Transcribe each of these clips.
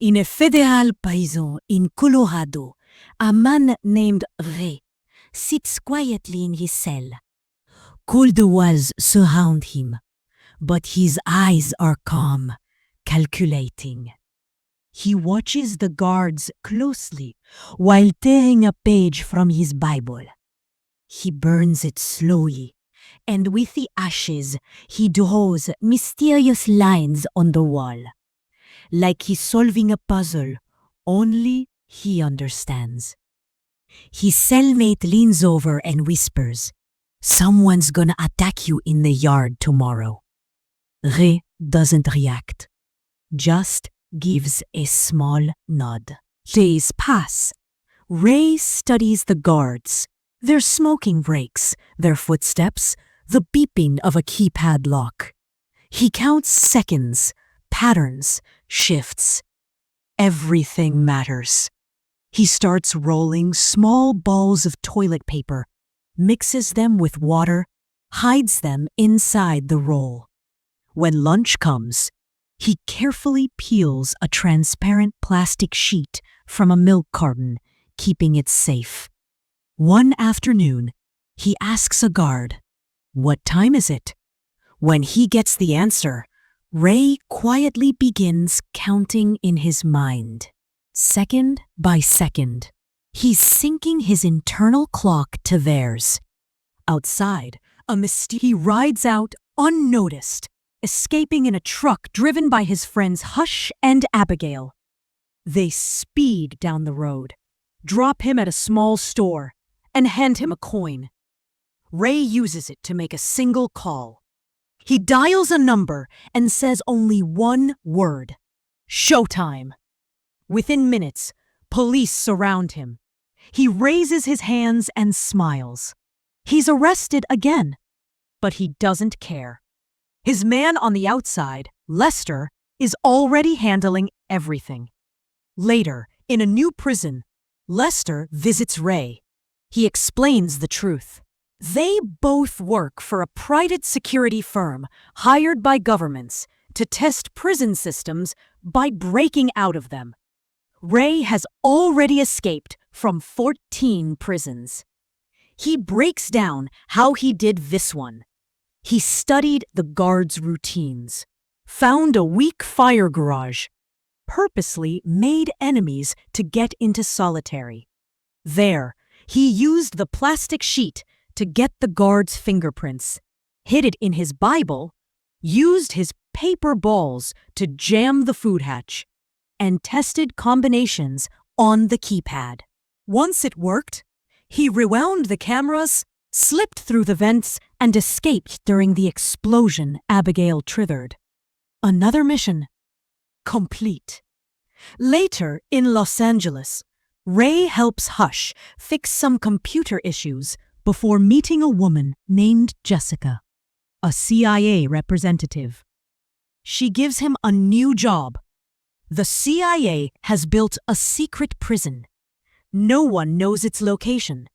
In a federal prison in Colorado, a man named Reca sits quietly in his cell. Cold walls surround him, but his eyes are calm, calculating. He watches the guards closely while tearing a page from his Bible. He burns it slowly, and with the ashes, he draws mysterious lines on the wall. Like he's solving a puzzle, only he understands. His cellmate leans over and whispers, "Someone's gonna attack you in the yard tomorrow." Reca doesn't react, just gives a small nod. Days pass. Reca studies the guards, their smoking breaks, their footsteps, the beeping of a keypad lock. He counts seconds, patterns, shifts. Everything matters. He starts rolling small balls of toilet paper, mixes them with water, hides them inside the roll. When lunch comes, he carefully peels a transparent plastic sheet from a milk carton, keeping it safe. One afternoon, he asks a guard, "What time is it?" When he gets the answer, Reca quietly begins counting in his mind. Second by second, he's syncing his internal clock to theirs. Outside, he rides out unnoticed, escaping in a truck driven by his friends Hush and Abigail. They speed down the road, drop him at a small store, and hand him a coin. Reca uses it to make a single call. He dials a number and says only one word: "Showtime." Within minutes, police surround him. He raises his hands and smiles. He's arrested again, but he doesn't care. His man on the outside, Lester, is already handling everything. Later, in a new prison, Lester visits Reca. He explains the truth. They both work for a private security firm hired by governments to test prison systems by breaking out of them. Reca has already escaped from 14 prisons. He breaks down how he did this one. He studied the guards' routines, found a weak fire garage, purposely made enemies to get into solitary. There, he used the plastic sheet to get the guards' fingerprints, hid it in his Bible, used his paper balls to jam the food hatch, and tested combinations on the keypad. Once it worked, he rewound the cameras, slipped through the vents, and escaped during the explosion Abigail triggered. Another mission complete. Later, in Los Angeles, Reca helps Hush fix some computer issues before meeting a woman named Jessica, a CIA representative. She gives him a new job. The CIA has built a secret prison. No one knows its location.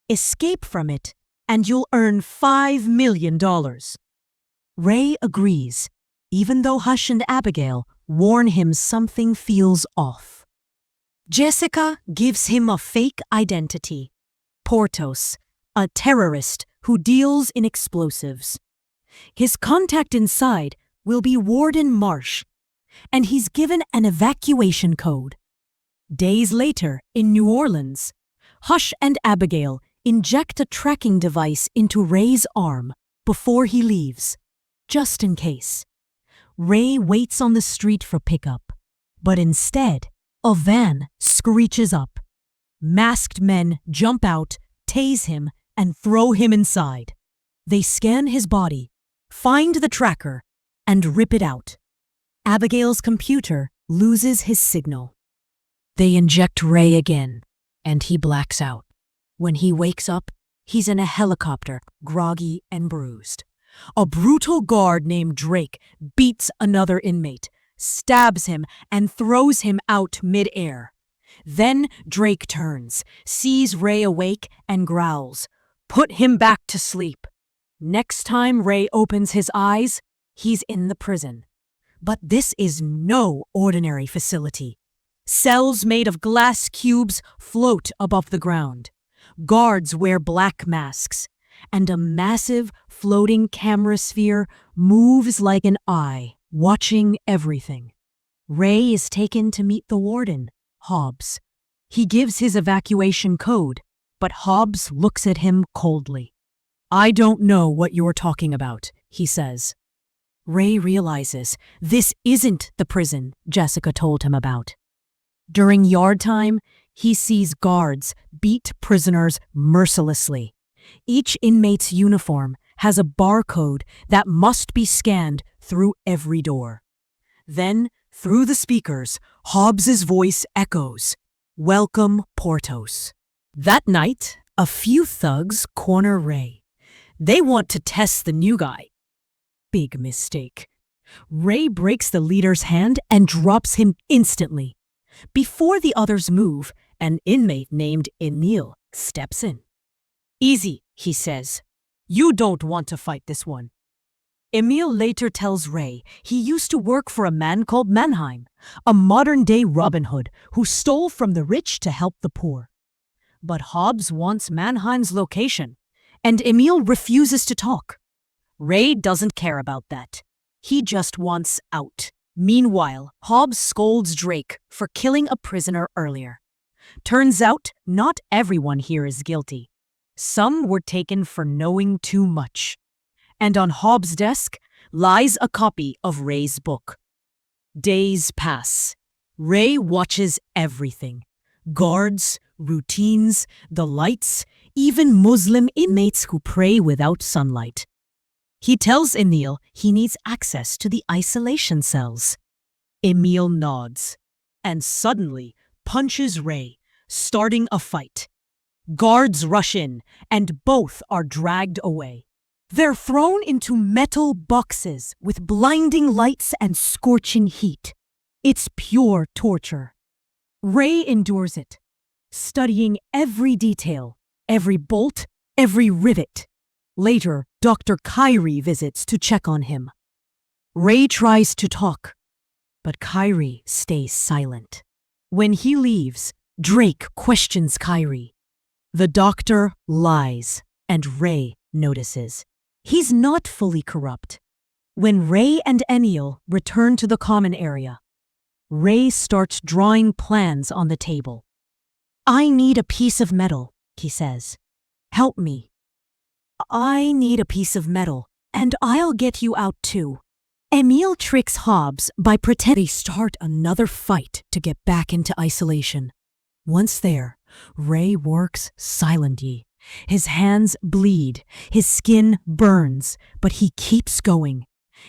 Escape from it, and you'll earn $5 million. Reca agrees, even though Hush and Abigail warn him something feels off. Jessica gives him a fake identity: Portos, a terrorist who deals in explosives. His contact inside will be Warden Marsh, and he's given an evacuation code. Days later, in New Orleans, Hush and Abigail inject a tracking device into Reca's arm before he leaves, just in case. Reca waits on the street for pickup, but instead, a van screeches up. Masked men jump out, tase him, and throw him inside. They scan his body, find the tracker, and rip it out. Abigail's computer loses his signal. They inject Reca again, and he blacks out. When he wakes up, he's in a helicopter, groggy and bruised. A brutal guard named Drake beats another inmate, stabs him, and throws him out mid-air. Then Drake turns, sees Reca awake, and growls, "Put him back to sleep." Next time Reca opens his eyes, he's in the prison. But this is no ordinary facility. Cells made of glass cubes float above the ground. Guards wear black masks, and a massive floating camera sphere moves like an eye, watching everything. Ray is taken to meet the warden, Hobbs. He gives his evacuation code, but Hobbs looks at him coldly. "I don't know what you're talking about," he says. Ray realizes this isn't the prison Jessica told him about. During yard time, he sees guards beat prisoners mercilessly. Each inmate's uniform has a barcode that must be scanned through every door. Then, through the speakers, Hobbs's voice echoes, "Welcome, Portos." That night, a few thugs corner Ray. They want to test the new guy. Big mistake. Ray breaks the leader's hand and drops him instantly. Before the others move, an inmate named Emil steps in. "Easy," he says. "You don't want to fight this one." Emil later tells Ray he used to work for a man called Mannheim, a modern-day Robin Hood who stole from the rich to help the poor. But Hobbs wants Mannheim's location, and Emil refuses to talk. Ray doesn't care about that. He just wants out. Meanwhile, Hobbs scolds Drake for killing a prisoner earlier. Turns out, not everyone here is guilty. Some were taken for knowing too much. And on Hobbs' desk lies a copy of Ray's book. Days pass. Ray watches everything. Guards, routines, the lights, even Muslim inmates who pray without sunlight. He tells Emil he needs access to the isolation cells. Emil nods and suddenly punches Ray, starting a fight. Guards rush in and both are dragged away. They're thrown into metal boxes with blinding lights and scorching heat. It's pure torture. Ray endures it, studying every detail, every bolt, every rivet. Later, Dr. Kyrie visits to check on him. Ray tries to talk, but Kyrie stays silent. When he leaves, Drake questions Kyrie. The doctor lies, and Ray notices. He's not fully corrupt. When Ray and Emil return to the common area, Ray starts drawing plans on the table. "I need a piece of metal," he says. "Help me." "I need a piece of metal, and I'll get you out too." Emil tricks Hobbs by pretending to start another fight to get back into isolation. Once there, Ray works silently. His hands bleed, his skin burns, but he keeps going.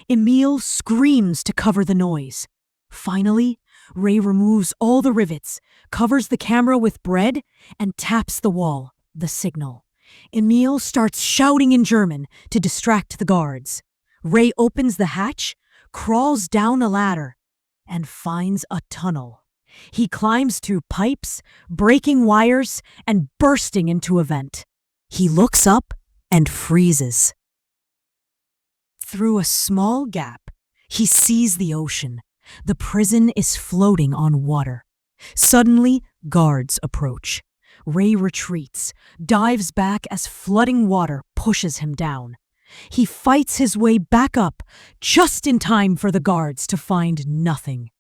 Emil screams to cover the noise. Finally, Ray removes all the rivets, covers the camera with bread, and taps the wall, the signal. Emil starts shouting in German to distract the guards. Ray opens the hatch, crawls down a ladder, and finds a tunnel. He climbs through pipes, breaking wires, and bursting into a vent. He looks up and freezes. Through a small gap, he sees the ocean. The prison is floating on water. Suddenly, guards approach. Ray retreats, dives back as flooding water pushes him down. He fights his way back up, just in time for the guards to find nothing.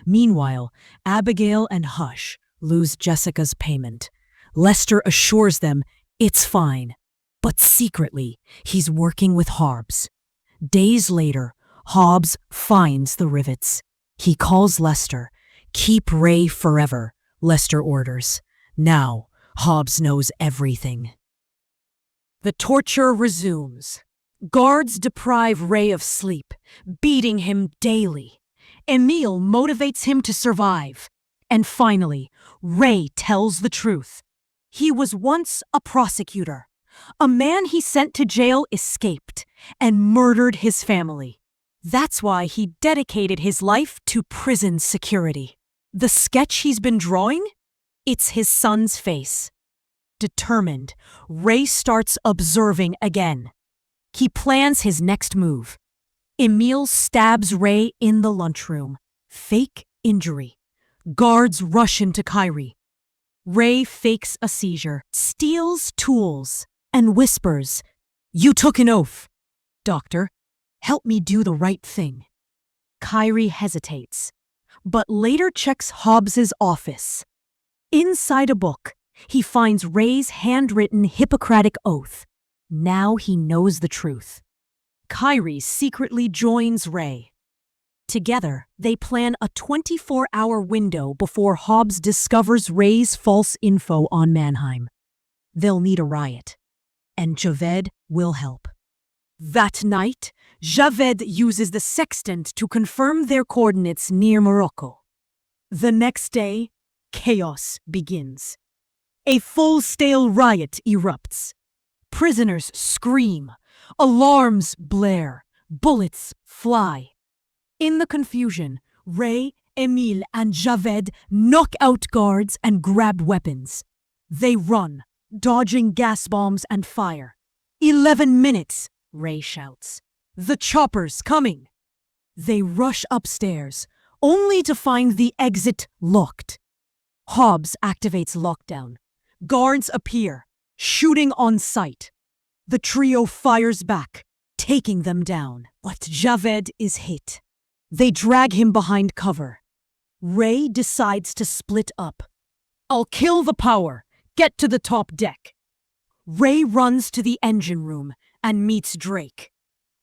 Meanwhile, Abigail and Hush lose Jessica's payment. Lester assures them it's fine, but secretly, he's working with Hobbs. Days later, Hobbs finds the rivets. He calls Lester. "Keep Ray forever," Lester orders. Now, Hobbs knows everything. The torture resumes. Guards deprive Ray of sleep, beating him daily. Emil motivates him to survive. And finally, Ray tells the truth. He was once a prosecutor. A man he sent to jail escaped and murdered his family. That's why he dedicated his life to prison security. The sketch he's been drawing? It's his son's face. Determined, Ray starts observing again. He plans his next move. Emil stabs Ray in the lunchroom. Fake injury. Guards rush into Kyrie. Ray fakes a seizure, steals tools, and whispers, "You took an oath. Doctor, help me do the right thing." Kyrie hesitates, but later checks Hobbs's office. Inside a book, he finds Ray's handwritten Hippocratic oath. Now he knows the truth. Kyrie secretly joins Ray. Together, they plan a 24-hour window before Hobbs discovers Ray's false info on Mannheim. They'll need a riot, and Javed will help. That night, Javed uses the sextant to confirm their coordinates near Morocco. The next day, chaos begins. A full-scale riot erupts. Prisoners scream, alarms blare, bullets fly. In the confusion, Ray, Emil, and Javed knock out guards and grab weapons. They run, dodging gas bombs and fire. 11 minutes, Ray shouts. "The chopper's coming!" They rush upstairs, only to find the exit locked. Hobbs activates lockdown. Guards appear, shooting on sight. The trio fires back, taking them down. But Javed is hit. They drag him behind cover. Ray decides to split up. "I'll kill the power. Get to the top deck." Ray runs to the engine room and meets Drake.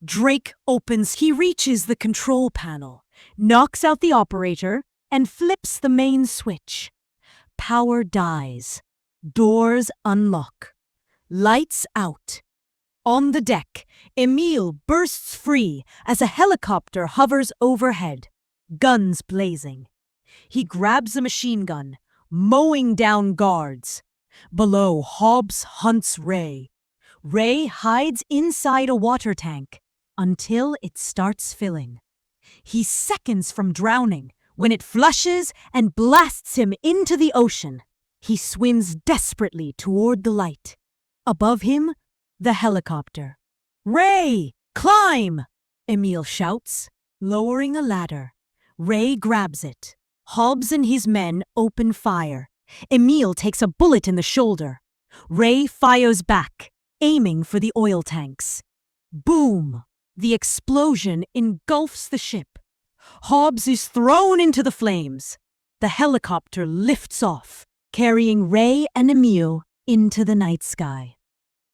Drake opens. He reaches the control panel, knocks out the operator, and flips the main switch. Power dies. Doors unlock. Lights out. On the deck, Emil bursts free as a helicopter hovers overhead, guns blazing. He grabs a machine gun, mowing down guards. Below, Hobbs hunts Ray. Ray hides inside a water tank until it starts filling. He's seconds from drowning when it flushes and blasts him into the ocean. He swims desperately toward the light. Above him, the helicopter. "Ray, climb!" Emil shouts, lowering a ladder. Ray grabs it. Hobbs and his men open fire. Emil takes a bullet in the shoulder. Ray fires back, aiming for the oil tanks. Boom! The explosion engulfs the ship. Hobbs is thrown into the flames. The helicopter lifts off, carrying Ray and Emil into the night sky.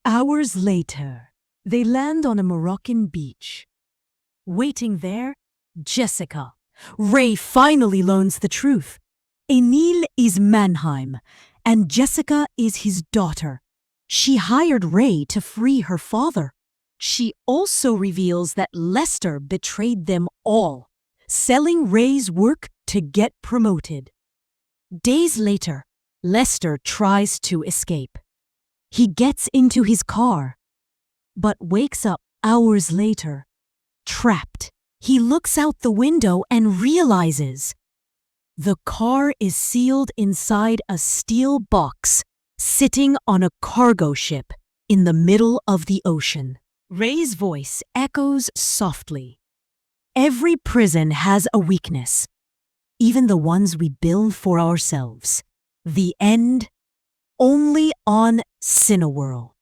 Hours later, they land on a Moroccan beach. Waiting there, Jessica. Ray finally learns the truth. Emil is Mannheim, and Jessica is his daughter. She hired Ray to free her father. She also reveals that Lester betrayed them all, selling Ray's work to get promoted. Days later, Lester tries to escape. He gets into his car, but wakes up hours later, trapped. He looks out the window and realizes the car is sealed inside a steel box, sitting on a cargo ship in the middle of the ocean. Ray's voice echoes softly. Every prison has a weakness, even the ones we build for ourselves. The end, only on Cineworld.